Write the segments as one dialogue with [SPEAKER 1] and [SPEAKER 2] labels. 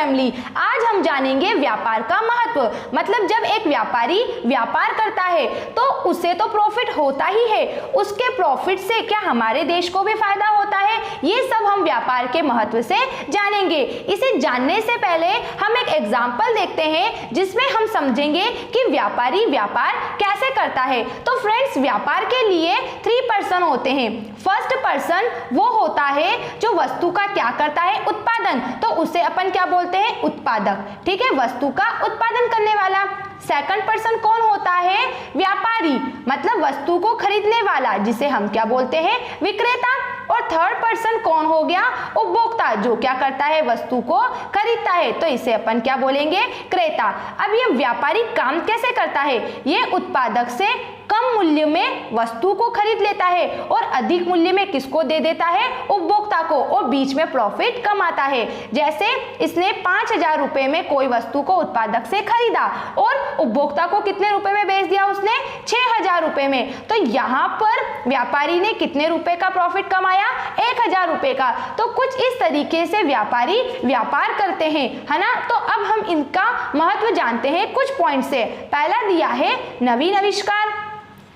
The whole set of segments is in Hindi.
[SPEAKER 1] फैमिली। आज हम जानेंगे व्यापार का महत्व। मतलब जब एक व्यापारी व्यापार करता है तो उसे तो प्रॉफिट होता ही है, उसके प्रॉफिट से क्या हमारे देश को भी फायदा होता है, ये सब हम व्यापार के महत्व से जानेंगे। इसे जानने से पहले हम एक एग्जाम्पल देखते हैं जिसमें हम समझेंगे कि व्यापारी व्यापार कैसे करता है। तो फ्रेंड्स, व्यापार के लिए 3 पर्सन होते हैं। फर्स्ट पर्सन वो होता है जो वस्तु का क्या करता है, उत्पादन, तो उसे अपन क्या बोलते हैं, उत्पादक। ठीक है, वस्तु का उत्पादन करने वाला। सेकंड पर्सन कौन होता है, व्यापारी, मतलब वस्तु को खरीदने वाला, जिसे हम क्या बोलते हैं, विक्रेता। और थर्ड पर्सन कौन हो गया, उपभोक्ता, जो क्या करता है, वस्तु को खरीदता है, तो इसे अपन क्या बोलेंगे, क्रेता। अब ये व्यापारी काम कैसे करता है, ये उत्पादक से कम मूल्य में वस्तु को खरीद लेता है और अधिक मूल्य में किसको दे देता है, उपभोक्ता को, और बीच में प्रॉफिट कमाता है। जैसे इसने 5,000 रुपए में कोई वस्तु को उत्पादक से खरीदा और उपभोक्ता को कितने रुपए में बेच दिया उसने, 6,000 रुपए में। तो यहाँ पर व्यापारी ने कितने रुपए का प्रॉफिट कमाया, 1,000 रुपए का। तो कुछ इस तरीके से व्यापारी व्यापार करते हैं, है ना। तो अब हम इनका महत्व जानते हैं कुछ पॉइंट से। पहला दिया है नवीन आविष्कार,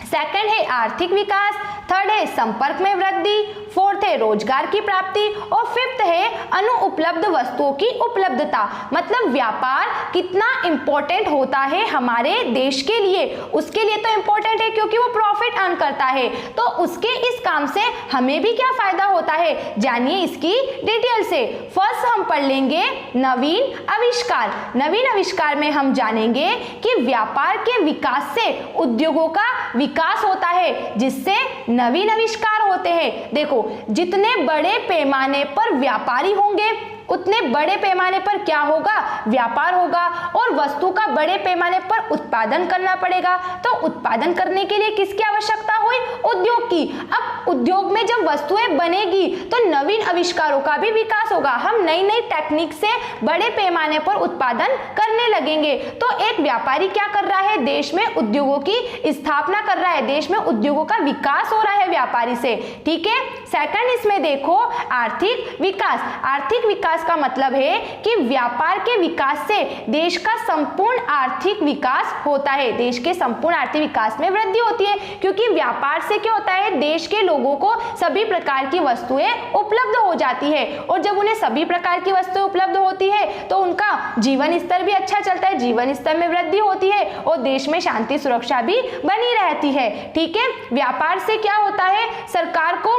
[SPEAKER 1] सेकंड है आर्थिक विकास, थर्ड है संपर्क में वृद्धि, फोर्थ है रोजगार की प्राप्ति और फिफ्थ है अनुपलब्ध वस्तुओं की उपलब्धता। मतलब व्यापार कितना इंपॉर्टेंट होता है हमारे देश के लिए, उसके लिए तो इंपॉर्टेंट है क्योंकि वो प्रॉफिट अर्न करता है। तो उसके इस काम से हमें भी क्या फायदा होता है, जानिए इसकी डिटेल से। फर्स्ट हम पढ़ लेंगे नवीन आविष्कार। नवीन आविष्कार में हम जानेंगे कि व्यापार के विकास से उद्योगों का विकास होता है, जिससे नवीन आविष्कार होते हैं। देखो, जितने बड़े पैमाने पर व्यापारी होंगे उतने बड़े पैमाने पर क्या होगा, व्यापार होगा, और वस्तु का बड़े पैमाने पर उत्पादन करना पड़ेगा। तो उत्पादन करने के लिए किसकी आवश्यकता हुई, उद्योग की। अब उद्योग में जब वस्तुएं बनेगी तो नवीन आविष्कारों का भी विकास होगा, हम नई नई टेक्निक से बड़े पैमाने पर उत्पादन करने लगेंगे। तो एक व्यापारी क्या कर रहा है, देश में उद्योगों की स्थापना कर रहा है, देश में उद्योगों का विकास हो रहा है व्यापारी से। ठीक है, सेकंड इसमें देखो आर्थिक विकास। आर्थिक विकास का मतलब है कि व्यापार के विकास से देश का संपूर्ण आर्थिक विकास होता है, देश के संपूर्ण आर्थिक विकास में वृद्धि होती है। क्योंकि व्यापार से क्या होता है, देश के लोगों को सभी प्रकार की वस्तुएं उपलब्ध हो जाती है, और जब उन्हें सभी प्रकार की वस्तुएं उपलब्ध होती है तो उनका जीवन स्तर भी अच्छा चलता है, जीवन स्तर में वृद्धि होती है और देश में शांति सुरक्षा भी बनी रहती है। ठीक है, व्यापार से क्या होता है, सरकार को,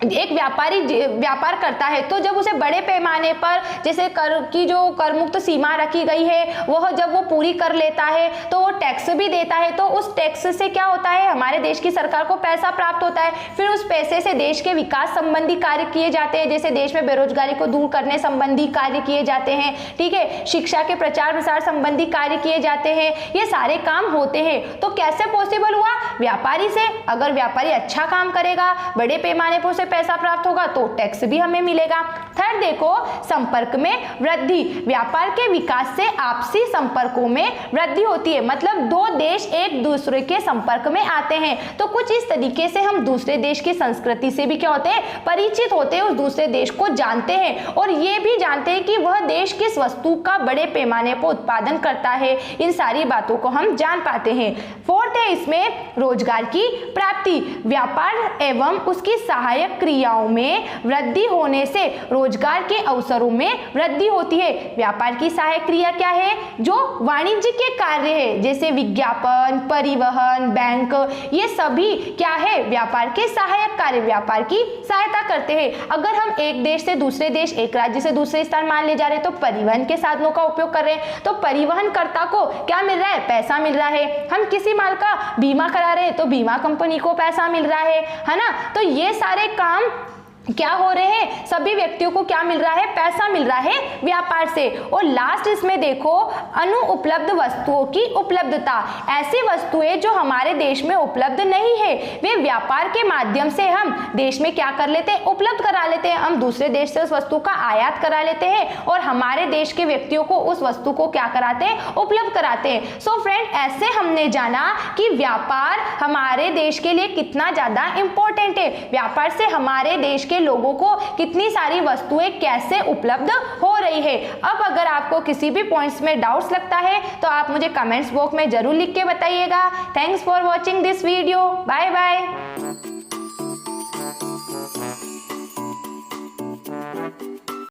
[SPEAKER 1] एक व्यापारी व्यापार करता है तो जब उसे बड़े पैमाने पर, जैसे कर की जो कर मुक्त सीमा रखी गई है वह जब वो पूरी कर लेता है तो वो टैक्स भी देता है, तो उस टैक्स से क्या होता है, हमारे देश की सरकार को पैसा प्राप्त होता है। फिर उस पैसे से देश के विकास संबंधी कार्य किए जाते हैं, जैसे देश में बेरोजगारी को दूर करने संबंधी कार्य किए जाते हैं। ठीक है, शिक्षा के प्रचार प्रसार संबंधी कार्य किए जाते हैं, ये सारे काम होते हैं। तो कैसे पॉसिबल हुआ, व्यापारी से। अगर व्यापारी अच्छा काम करेगा, बड़े पैमाने पर उसे पैसा प्राप्त होगा तो टैक्स भी हमें मिलेगा। थर्ड देखो संपर्क में वृद्धि। व्यापार के विकास से आपसी संपर्कों में वृद्धि होती है, मतलब दो देश एक दूसरे के संपर्क में आते हैं। तो कुछ इस तरीके से हम दूसरे देश की संस्कृति से भी क्या होते हैं, परिचित होते हैं, उस दूसरे देश को जानते हैं और ये भी जानते हैं कि वह देश किस वस्तु का बड़े पैमाने पर उत्पादन करता है। इन सारी बातों को हम जान पाते हैं। फोर्थ है इसमें रोजगार की प्राप्ति। व्यापार एवं उसकी सहायक क्रियाओं में वृद्धि होने से रोजगार के अवसरों में वृद्धि होती है। व्यापार की सहायक क्रिया क्या है, जो वाणिज्य के कार्य है, जैसे विज्ञापन, परिवहन, बैंक, ये सभी क्या है, व्यापार के सहायक कार्य, व्यापार की सहायता करते हैं। अगर हम एक देश से दूसरे देश, एक राज्य से दूसरे स्थान मान ले जा रहे हैं तो परिवहन के साधनों का उपयोग कर रहे हैं, तो परिवहनकर्ता को क्या मिल रहा है, पैसा मिल रहा है। हम किसी माल का बीमा करा रहे हैं तो बीमा कंपनी को पैसा मिल रहा है ना। तो ये सारे काम क्या हो रहे हैं, सभी व्यक्तियों को क्या मिल रहा है, पैसा मिल रहा है व्यापार से। और लास्ट इसमें देखो अनुपलब्ध वस्तुओं की उपलब्धता। ऐसी वस्तुएं जो हमारे देश में उपलब्ध नहीं है वे व्यापार के माध्यम से हम देश में क्या कर लेते हैं, उपलब्ध करा लेते हैं। हम दूसरे देश से उस वस्तु का आयात करा लेते हैं और हमारे देश के व्यक्तियों को उस वस्तु को क्या कराते हैं, उपलब्ध कराते हैं। सो फ्रेंड, ऐसे हमने जाना कि व्यापार हमारे देश के लिए कितना ज्यादा इंपॉर्टेंट है। व्यापार से हमारे देश के लोगों को कितनी सारी वस्तुएं कैसे उपलब्ध हो रही है। अब अगर आपको किसी भी पॉइंट्स में डाउट्स लगता है तो आप मुझे कमेंट्स बॉक्स में जरूर लिख के बताइएगा। Thanks for watching this video. Bye bye.